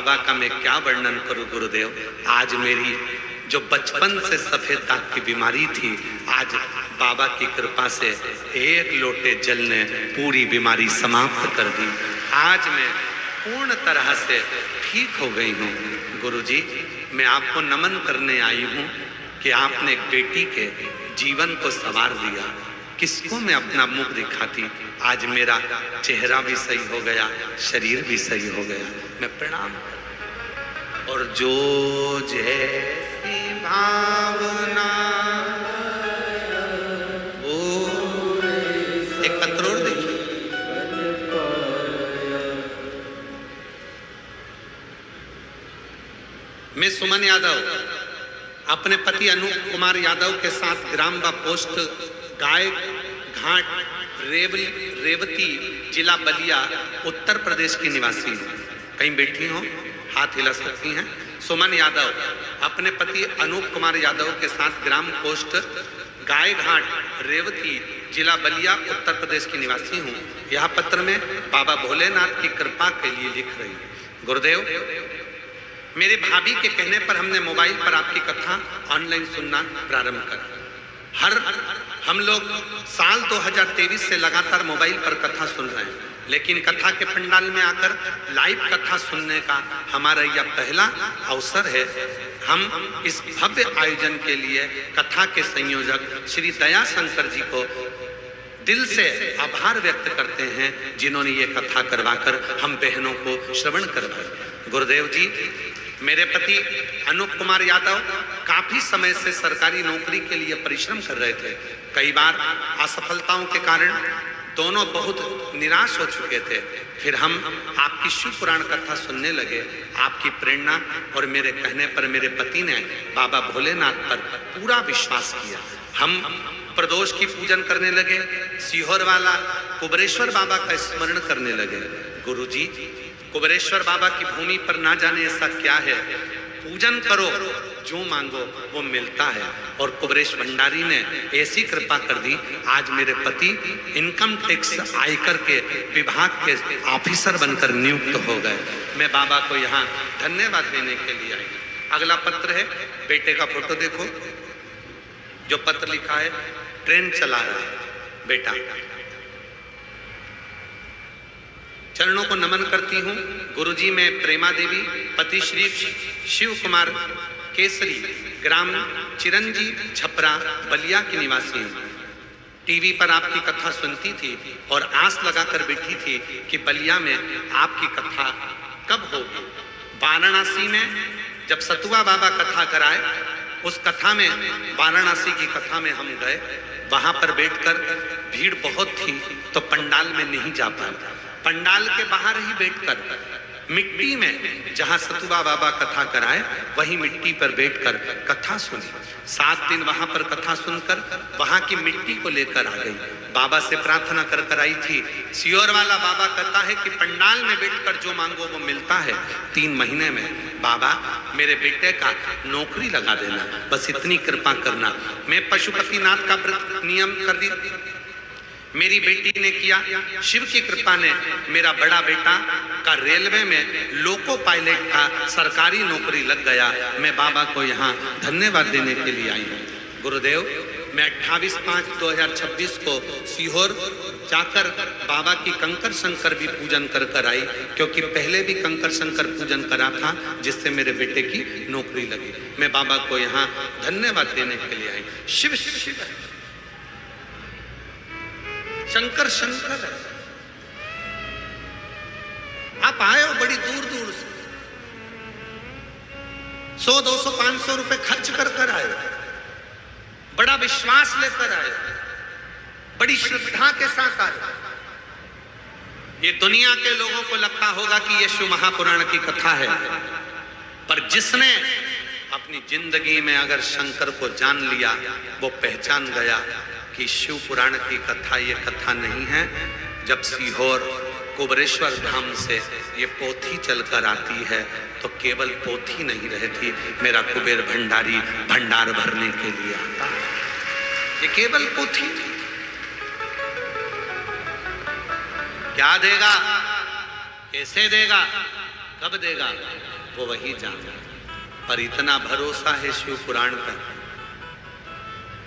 बाबा का मैं क्या वर्णन करूं गुरुदेव। आज मेरी जो बचपन से सफेद दाग की बीमारी थी, आज बाबा की कृपा से एक लोटे जल ने पूरी बीमारी समाप्त कर दी। आज मैं पूर्ण तरह से ठीक हो गई हूँ। गुरुजी, मैं आपको नमन करने आई हूँ कि आपने एक बेटी के जीवन को संवार दिया। किसको मैं अपना मुख दिखाती, आज मेरा चेहरा भी सही हो गया, शरीर भी सही हो गया। मैं प्रणाम। और जो जैसी भावना वो एक पत्र और देखिए। मैं सुमन यादव अपने पति अनूप कुमार यादव के साथ ग्राम व पोस्ट गाय घाट रेवती जिला बलिया उत्तर प्रदेश की निवासी हूँ। कहीं बैठी हो, हाथ हिला सकती हैं। सुमन यादव अपने पति अनूप कुमार यादव के साथ ग्राम पोस्ट गाय घाट रेवती जिला बलिया उत्तर प्रदेश की निवासी हूँ। यह पत्र में बाबा भोलेनाथ की कृपा के लिए लिख रही हूँ। गुरुदेव, मेरे भाभी के कहने पर हमने मोबाइल पर आपकी कथा ऑनलाइन सुनना प्रारंभ करा। हम लोग साल 2023 से लगातार मोबाइल पर कथा सुन रहे हैं, लेकिन कथा के पंडाल में आकर लाइव कथा सुनने का हमारा यह पहला अवसर है। हम इस भव्य आयोजन के लिए कथा के संयोजक श्री दया शंकर जी को दिल से आभार व्यक्त करते हैं, जिन्होंने ये कथा करवाकर हम बहनों को श्रवण करवाया। गुरुदेव जी, मेरे पति अनूप कुमार यादव काफी समय से सरकारी नौकरी के लिए परिश्रम कर रहे थे। कई बार असफलताओं के कारण दोनों बहुत निराश हो चुके थे। फिर हम आपकी शिव पुराण कथा सुनने लगे। आपकी प्रेरणा और मेरे कहने पर मेरे पति ने बाबा भोलेनाथ पर पूरा विश्वास किया। हम प्रदोष की पूजन करने लगे, सीहोर वाला कुबरेश्वर बाबा का स्मरण करने लगे। गुरुजी, कुबरेश्वर बाबा की भूमि पर ना जाने ऐसा क्या है, पूजन करो, जो मांगो वो मिलता है। और कुबरेश भंडारी ने ऐसी कृपा कर दी, आज मेरे पति इनकम टैक्स आयकर के विभाग के ऑफिसर बनकर नियुक्त हो गए। मैं बाबा को यहाँ धन्यवाद देने के लिए आई। अगला पत्र है, बेटे का फोटो देखो। जो पत्र लिखा है, ट्रेन चला रहा है बेटा। चरणों को नमन करती हूँ। गुरुजी, मैं प्रेमा देवी पति श्री शिव कुमार केसरी ग्राम चिरंजी छपरा बलिया की निवासी हूँ। टीवी पर आपकी कथा सुनती थी और आस लगाकर बैठी थी कि बलिया में आपकी कथा कब होगी। वाराणसी में जब सतुआ बाबा कथा कराए, उस कथा में वाराणसी की कथा में हम गए। वहां पर बैठकर भीड़ बहुत थी तो पंडाल में नहीं जा पाए। पंडाल के बाहर ही बैठकर मिट्टी में जहां सतुआ बाबा कथा कराए, वही मिट्टी पर बैठकर कथा सुनी। 7 दिन वहां पर कथा सुनकर वहां की मिट्टी को लेकर आ गई। बाबा से प्रार्थना कर आई थी। सियोर वाला बाबा कहता है कि पंडाल में बैठकर जो मांगो वो मिलता है। 3 महीने में बाबा मेरे बेटे का नौकरी लगा देना, बस इतनी कृपा करना। मैं पशुपतिनाथ का व्रत नियम कर दी, मेरी बेटी ने किया। शिव की कृपा ने मेरा बड़ा बेटा का रेलवे में लोको पायलट का सरकारी नौकरी लग गया। मैं बाबा को यहाँ धन्यवाद देने के लिए आई हूँ। गुरुदेव, मैं 28/5/2026 को सीहोर जाकर बाबा की कंकर शंकर भी पूजन कर आई, क्योंकि पहले भी कंकर शंकर पूजन करा था, जिससे मेरे बेटे की नौकरी लगी। मैं बाबा को यहाँ धन्यवाद देने के लिए आई। शिव शिव शिव है, शंकर शंकर है। आप आए हो बड़ी दूर दूर से, 100, 200, 500 रुपए खर्च कर आए, बड़ा विश्वास लेकर आए, बड़ी श्रद्धा के साथ आए। ये दुनिया के लोगों को लगता होगा कि ये शिव महापुराण की कथा है, पर जिसने अपनी जिंदगी में अगर शंकर को जान लिया, वो पहचान गया कि शिव पुराण की कथा ये कथा नहीं है। जब सीहोर कुबरेश्वर धाम से ये पोथी चलकर आती है तो केवल पोथी नहीं रहती, मेरा कुबेर भंडारी भंडार भरने के लिए आता है। ये केवल पोथी थी। क्या देगा, कैसे देगा, कब देगा वो वही जाने। पर इतना भरोसा है शिव पुराण पर,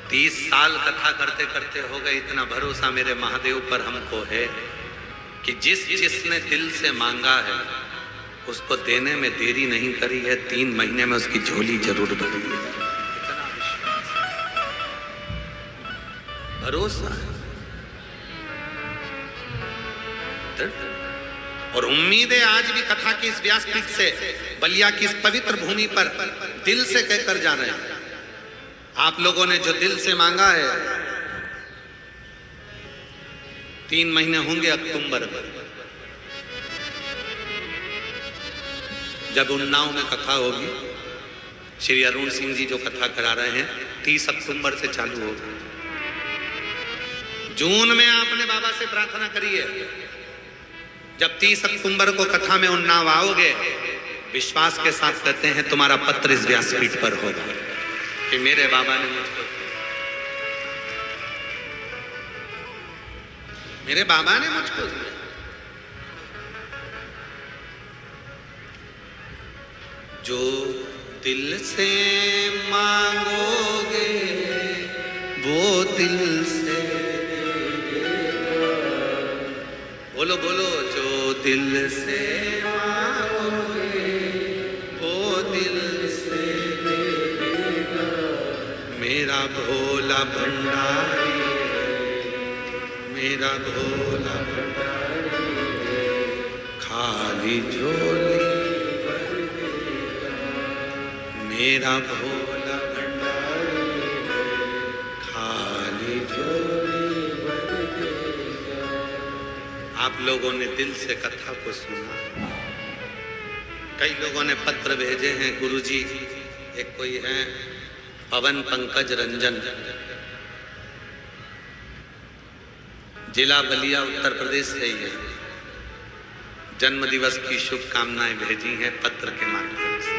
30 साल कथा करते करते हो गए, इतना भरोसा मेरे महादेव पर हमको है कि जिसने दिल से मांगा है उसको देने में देरी नहीं करी है, 3 महीने में उसकी झोली जरूर भरी है। इतना विश्वास, भरोसा है और उम्मीद है आज भी कथा की इस व्यासपीठ से, बलिया की इस पवित्र भूमि पर दिल से कहकर जा रहे हैं, आप लोगों ने जो दिल से मांगा है 3 महीने होंगे अक्टूबर में, जब उन्नाव में कथा होगी, श्री अरुण सिंह जी जो कथा करा रहे हैं 30 अक्टूबर से चालू होगी। जून में आपने बाबा से प्रार्थना करी है, जब 30 अक्टूबर को कथा में उन्नाव आओगे, विश्वास के साथ कहते हैं तुम्हारा पत्र इस व्यासपीठ पर होगा कि मेरे बाबा ने मुझको, मेरे बाबा ने मुझको दिया। जो दिल से मांगोगे वो दिल से, बोलो बोलो, जो दिल से मांगोगे वो दिल से देगा, मेरा भोला भंडारी है, मेरा भोला भंडारी है, खाली झोली भर देगा, मेरा भोला भंडारी है, खाली झोली भर देगा। आप लोगों ने दिल से कथा को सुना, कई लोगों ने पत्र भेजे हैं गुरुजी, एक कोई है पवन पंकज रंजन, जिला बलिया उत्तर प्रदेश से ही है, जन्म दिवस की शुभकामनाएं भेजी हैं पत्र के माध्यम से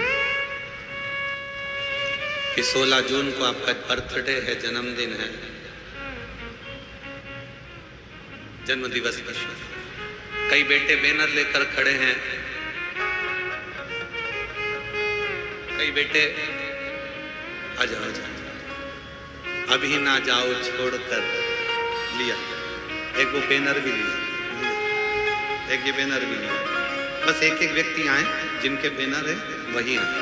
कि 16 जून को आपका बर्थडे है, जन्मदिन है, जन्म दिवस की शुभ। कई बेटे बैनर लेकर खड़े हैं, कई बेटे आजा आजा अभी ना जाओ छोड़कर, लिया एक वो बैनर भी लिया, एक ये बैनर भी लिया। बस एक एक व्यक्ति आए जिनके बैनर है वही आए,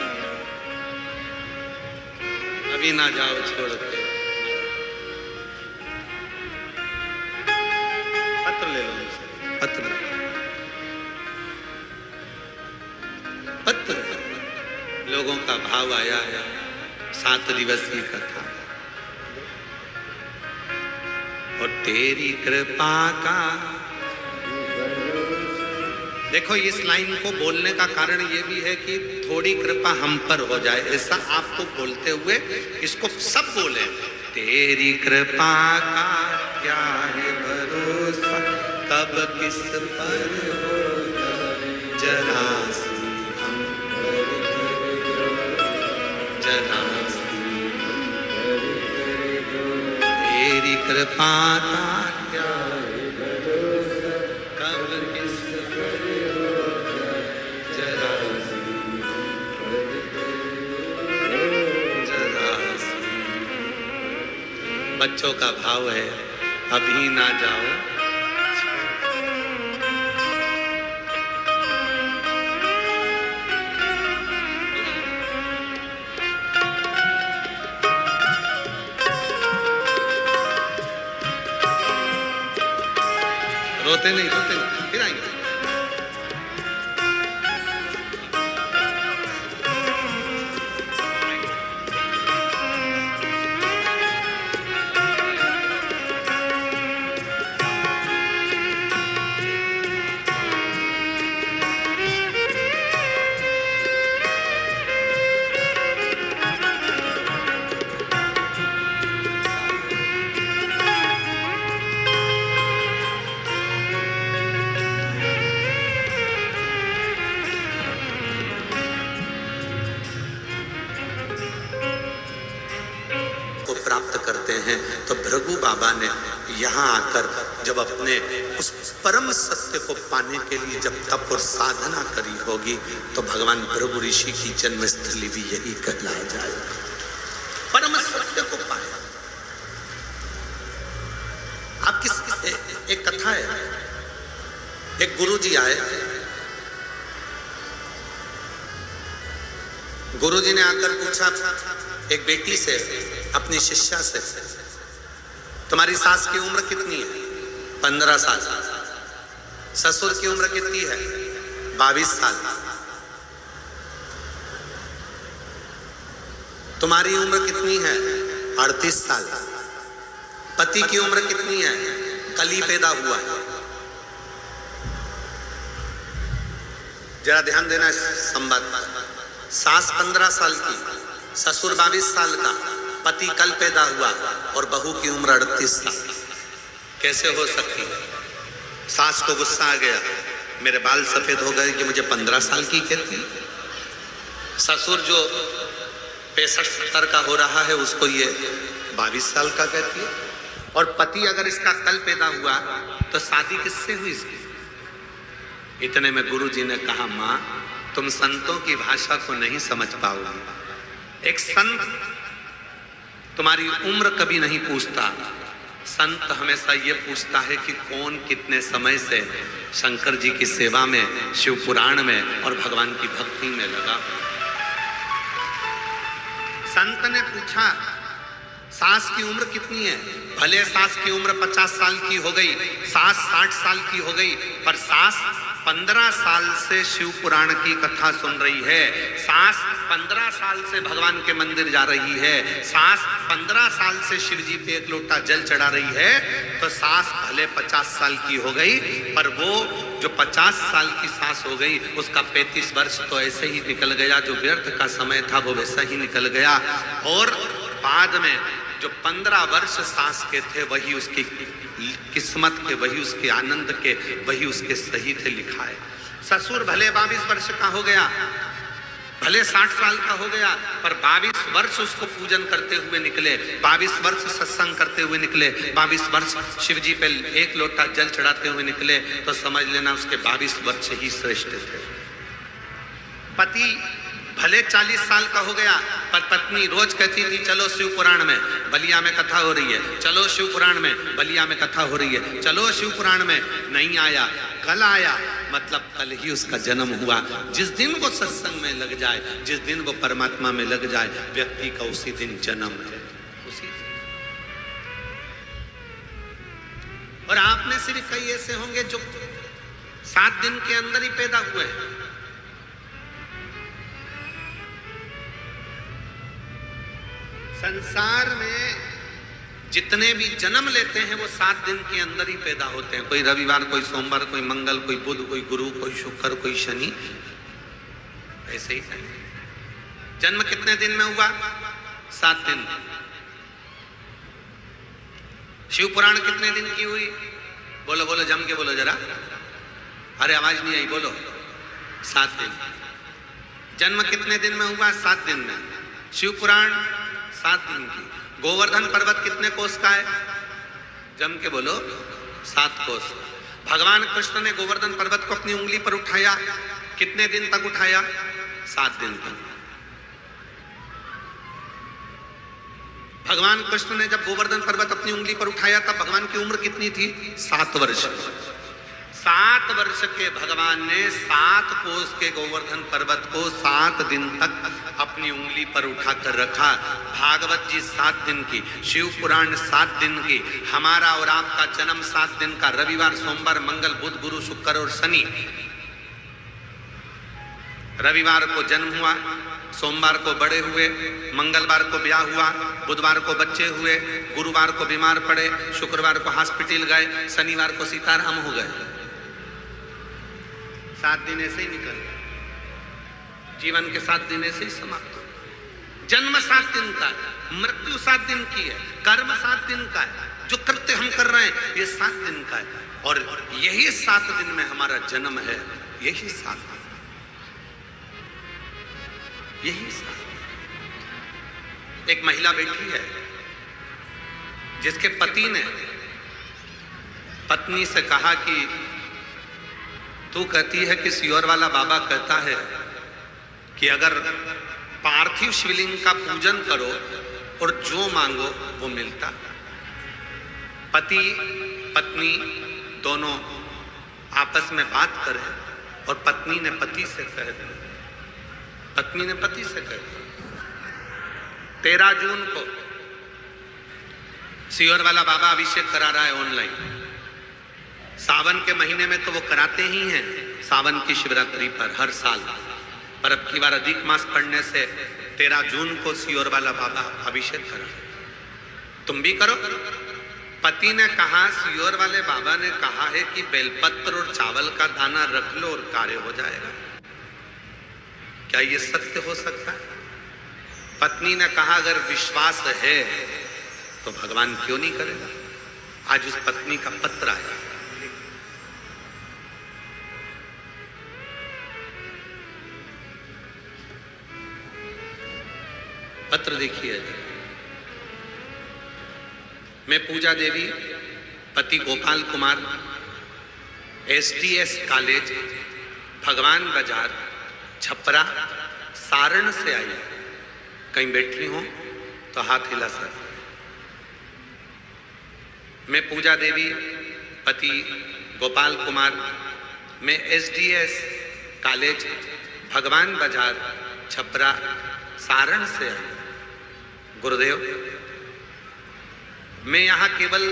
अभी ना जाओ छोड़कर। पत्र ले लो, पत्र पत्र लोगों का भाव आया है, 7 दिवसीय कथा और तेरी कृपा का। देखो इस लाइन को बोलने का कारण ये भी है कि थोड़ी कृपा हम पर हो जाए, ऐसा आपको बोलते हुए इसको सब बोले, तेरी कृपा का क्या है भरोसा, कब किस पर हो जाए, जरा सी हम पर जरा सी तेरी कृपा का क्या है भरोसा, कब किस पर हो जाए, जरा सी जरा सी। बच्चों का भाव है, अभी ना जाओ रोते नहीं, फिर आएंगे। प्राप्त करते हैं। तो भृगु बाबा ने यहाँ आकर जब अपने उस परम सत्य को पाने के लिए जब तप और साधना करी होगी, तो भगवान भृगु ऋषि की जन्मस्थली भी यही कहलाया जाएगा। परम सत्य को पाया। आप एक कथा है, एक गुरुजी आए, गुरुजी ने आकर पूछा एक बेटी से, अपनी शिष्या से, तुम्हारी सास की उम्र कितनी है? 15 साल। ससुर की उम्र कितनी है? 22 साल। तुम्हारी उम्र कितनी है? 38 साल। पति की उम्र कितनी है? कल ही पैदा हुआ है। जरा ध्यान देना इस संवाद पर। सास 15 साल की, ससुर 22 साल का, पति कल पैदा हुआ और बहू की उम्र 38 साल। कैसे हो सकती है? सास को गुस्सा आ गया, मेरे बाल सफेद हो गए कि मुझे 15 साल की कहती। ससुर जो 65-70 का हो रहा है उसको ये 22 साल का कहती है। और पति अगर इसका कल पैदा हुआ तो शादी किससे हुई इसकी? इतने में गुरुजी ने कहा, मां तुम संतों की भाषा को नहीं समझ पाओगे। एक संत तुम्हारी उम्र कभी नहीं पूछता। संत हमेशा ये पूछता है कि कौन कितने समय से शंकर जी की सेवा में, शिव पुराण में और भगवान की भक्ति में लगा। संत ने पूछा सास की उम्र कितनी है? भले सास की उम्र 50 साल की हो गई, सास 60 साल की हो गई, पर सास 15 साल से शिव पुराण की कथा सुन रही है। सास 15 साल से भगवान के मंदिर जा रही है। सास 15 साल से शिव जी पे एक लोटा जल चढ़ा रही है। तो सास भले 50 साल की हो गई, पर वो जो 50 साल की सास हो गई उसका 35 वर्ष तो ऐसे ही निकल गया। जो व्यर्थ का समय था वो वैसा ही निकल गया। और बाद में जो 15 वर्ष सास के थे वही उसकी किस्मत के, वही उसके आनंद के, वही उसके सही थे लिखा है। ससुर भले 22 वर्ष का हो गया, भले 60 साल का हो गया, पर 22 वर्ष उसको पूजन करते हुए निकले, 22 वर्ष सत्संग करते हुए निकले, 22 वर्ष शिव जी पे एक लोटा जल चढ़ाते हुए निकले। तो समझ लेना उसके 22 वर्ष ही श्रेष्ठ थे। पति भले 40 साल का हो गया, पर पत्नी रोज कहती थी चलो शिव पुराण में, बलिया में कथा हो रही है, चलो शिव पुराण में, बलिया में कथा हो रही है, चलो शिव पुराण में। नहीं आया, कल आया, मतलब कल ही उसका जन्म हुआ। जिस दिन वो सत्संग में लग जाए, जिस दिन वो परमात्मा में लग जाए, व्यक्ति का उसी दिन जन्म है, उसी दिन। और आप में से भी कई ऐसे होंगे जो 7 दिन के अंदर ही पैदा हुए हैं। संसार में जितने भी जन्म लेते हैं वो 7 दिन के अंदर ही पैदा होते हैं। कोई रविवार, कोई सोमवार, कोई मंगल, कोई बुध, कोई गुरु, कोई शुक्र, कोई शनि, ऐसे ही है। जन्म कितने दिन में हुआ? 7 दिन। शिव पुराण कितने दिन की हुई? बोलो बोलो, जम के बोलो जरा। अरे आवाज नहीं आई, बोलो। 7 दिन। जन्म कितने दिन में हुआ? 7 दिन में। शिव पुराण 7 दिन की। गोवर्धन पर्वत कितने कोस का है? जम के बोलो, 7 कोस। भगवान कृष्ण ने गोवर्धन पर्वत को अपनी उंगली पर उठाया, कितने दिन तक उठाया? 7 दिन तक। भगवान कृष्ण ने जब गोवर्धन पर्वत अपनी उंगली पर उठाया तब भगवान की उम्र कितनी थी? 7 वर्ष। 7 वर्ष के भगवान ने 7 कोस के गोवर्धन पर्वत को 7 दिन तक अपनी उंगली पर उठाकर रखा। भागवत जी 7 दिन की, शिव पुराण 7 दिन की, हमारा और आपका जन्म 7 दिन का। रविवार, सोमवार, मंगल, बुध, गुरु, शुक्र और शनि। रविवार को जन्म हुआ, सोमवार को बड़े हुए, मंगलवार को ब्याह हुआ, बुधवार को बच्चे हुए, गुरुवार को बीमार पड़े, शुक्रवार को हॉस्पिटल गए, शनिवार को सीताराम हो गए। 7 दिन ऐसे ही निकल गए। जीवन के 7 दिन ऐसे ही समाप्त हो। जन्म 7 दिन का है, मृत्यु 7 दिन की है, कर्म 7 दिन का है, जो कृत्य हम कर रहे हैं ये 7 दिन का है। और यही 7 दिन में हमारा जन्म है, यही 7 दिन, यही 7। एक महिला बैठी है, जिसके पति ने पत्नी से कहा कि तू कहती है कि सियोर वाला बाबा कहता है कि अगर पार्थिव शिवलिंग का पूजन करो और जो मांगो वो मिलता। पति पत्नी दोनों आपस में बात करें और पत्नी ने पति से कह दिया, 13 जून को सियोर वाला बाबा अभिषेक करा रहा है ऑनलाइन। सावन के महीने में तो वो कराते ही हैं, सावन की शिवरात्रि पर हर साल, पर अब की बार अधिक मास पढ़ने से 13 जून को सियोर वाला बाबा अभिषेक करा। तुम भी करो। पति ने कहा, सियोर वाले बाबा ने कहा है कि बेलपत्र और चावल का दाना रख लो और कार्य हो जाएगा। क्या ये सत्य हो सकता है? पत्नी ने कहा, अगर विश्वास है तो भगवान क्यों नहीं करेगा। आज उस पत्नी का पत्र आया। पत्र देखिए। मैं पूजा देवी, पति गोपाल कुमार, SDS कॉलेज, भगवान बाजार, छपरा, सारण से आई। कहीं बैठी हो तो हाथ हिला सर। मैं पूजा देवी, पति गोपाल कुमार, मैं SDS कॉलेज, भगवान बाजार, छपरा, सारण से आई। गुरुदेव, मैं यहाँ केवल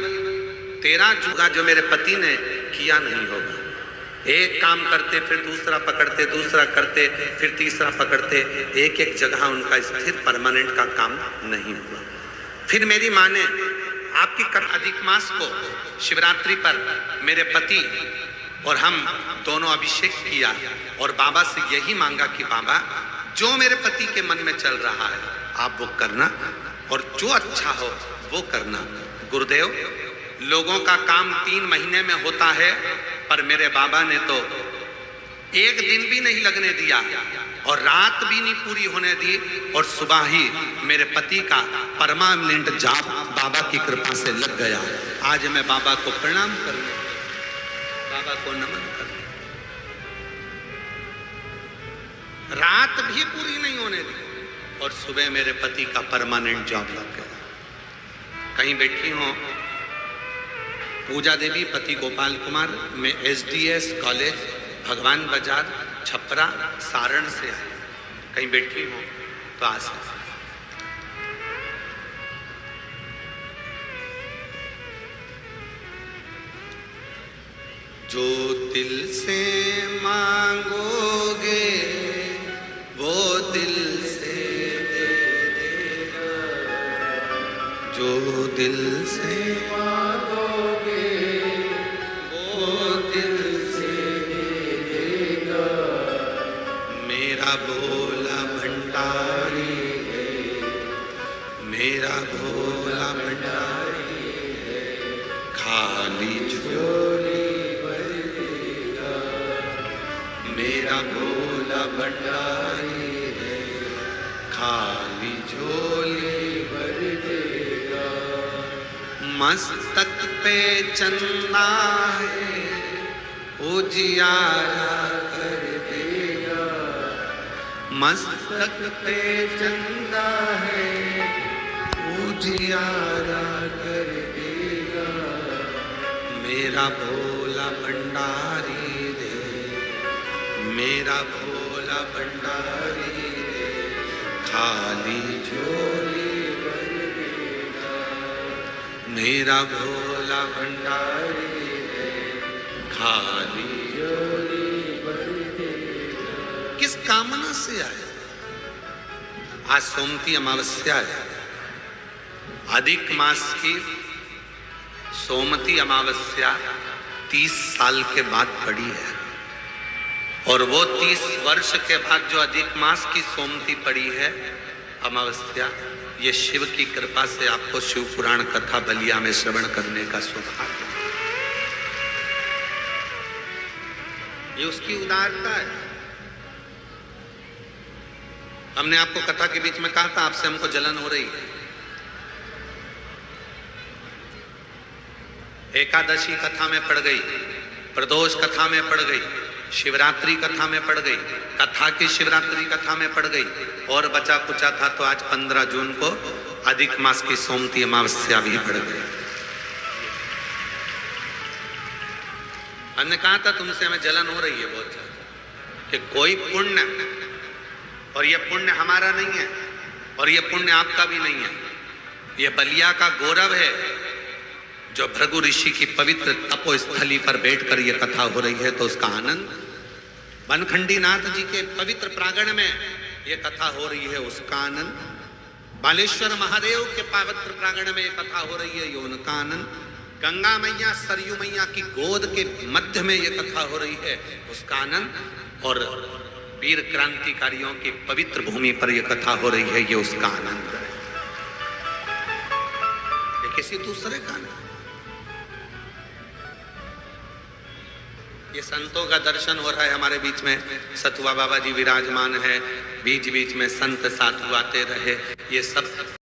13 जून का जो मेरे पति ने किया नहीं होगा। एक काम करते फिर दूसरा पकड़ते, दूसरा करते फिर तीसरा पकड़ते, एक एक जगह उनका स्थिर परमानेंट का काम नहीं हुआ। फिर मेरी माँ ने आपकी अधिक मास को शिवरात्रि पर मेरे पति और हम दोनों अभिषेक किया और बाबा से यही मांगा कि बाबा जो मेरे पति के मन में चल रहा है आप वो करना और जो अच्छा हो वो करना। गुरुदेव, लोगों का काम 3 महीने में होता है, पर मेरे बाबा ने तो 1 दिन भी नहीं लगने दिया और रात भी नहीं पूरी होने दी और सुबह ही मेरे पति का परमानेंट जाप बाबा की कृपा से लग गया। आज मैं बाबा को प्रणाम करूं, बाबा को नमन करूं। रात भी पूरी नहीं होने दी और सुबह मेरे पति का परमानेंट जॉब लग गया। कहीं बैठी हो पूजा देवी, पति गोपाल कुमार, मैं SDS कॉलेज, भगवान बाजार, छपरा, सारण से आई। कहीं बैठी हो तो आ सकते। जो दिल से मांगोगे वो दिल से दे देगा, जो दिल से मांगोगे वो दिल से दे देगा। मेरा भोला भंडारी है, मेरा भोला भंडारी है, खाली झोली भर देगा। मेरा भोला भंडारी है, खाली झोली भर देगा। मस्तक पे चंदा है उजियारा कर देगा। मस्तक पे चंदा है उजियारा कर देगा। मेरा भोला भंडारी रे, मेरा भोला भंडारी रे, खाली झोली भर देगा। मेरा भोला भंडारी रे, खाली झोली भर देगा। किस कामना से आए? आज सोमती अमावस्या है। अधिक मास की सोमती अमावस्या 30 साल के बाद पड़ी है और वो 30 वर्ष के बाद जो अधिक मास की सोमती पड़ी है अमावस्या, ये शिव की कृपा से आपको शिव पुराण कथा बलिया में श्रवण करने का सौभाग्य। ये उसकी उदारता है। हमने आपको कथा के बीच में कहा था आपसे हमको जलन हो रही है। एकादशी कथा में पड़ गई, प्रदोष कथा में पड़ गई, शिवरात्रि कथा में पड़ गई, कथा की शिवरात्रि कथा में पड़ गई, और बचा कुचा था तो आज 15 जून को अधिक मास की सोमती अमावस्या भी पड़ गई। हमने कहा था तुमसे हमें जलन हो रही है बहुत ज्यादा कि कोई पुण्य, और ये पुण्य हमारा नहीं है और ये पुण्य आपका भी नहीं है, ये बलिया का गौरव है जो भृगु ऋषि की पवित्र तपोस्थली पर बैठकर ये कथा हो रही है, तो उसका आनंद, बनखंडी नाथ जी के पवित्र प्रांगण में ये कथा हो रही है उसका आनंद, बालेश्वर महादेव के पवित्र प्रांगण में ये कथा हो रही है ये उनका आनंद, गंगा मैया सरयू मैया की गोद के मध्य में ये कथा हो रही है उसका आनंद, और वीर क्रांतिकारियों की पवित्र भूमि पर यह कथा हो रही है ये उसका आनंद है, ये किसी दूसरे का नहीं। ये संतों का दर्शन हो रहा है हमारे बीच में, सतुआ बाबा जी विराजमान है, बीच बीच में संत साधु आते रहे, ये सब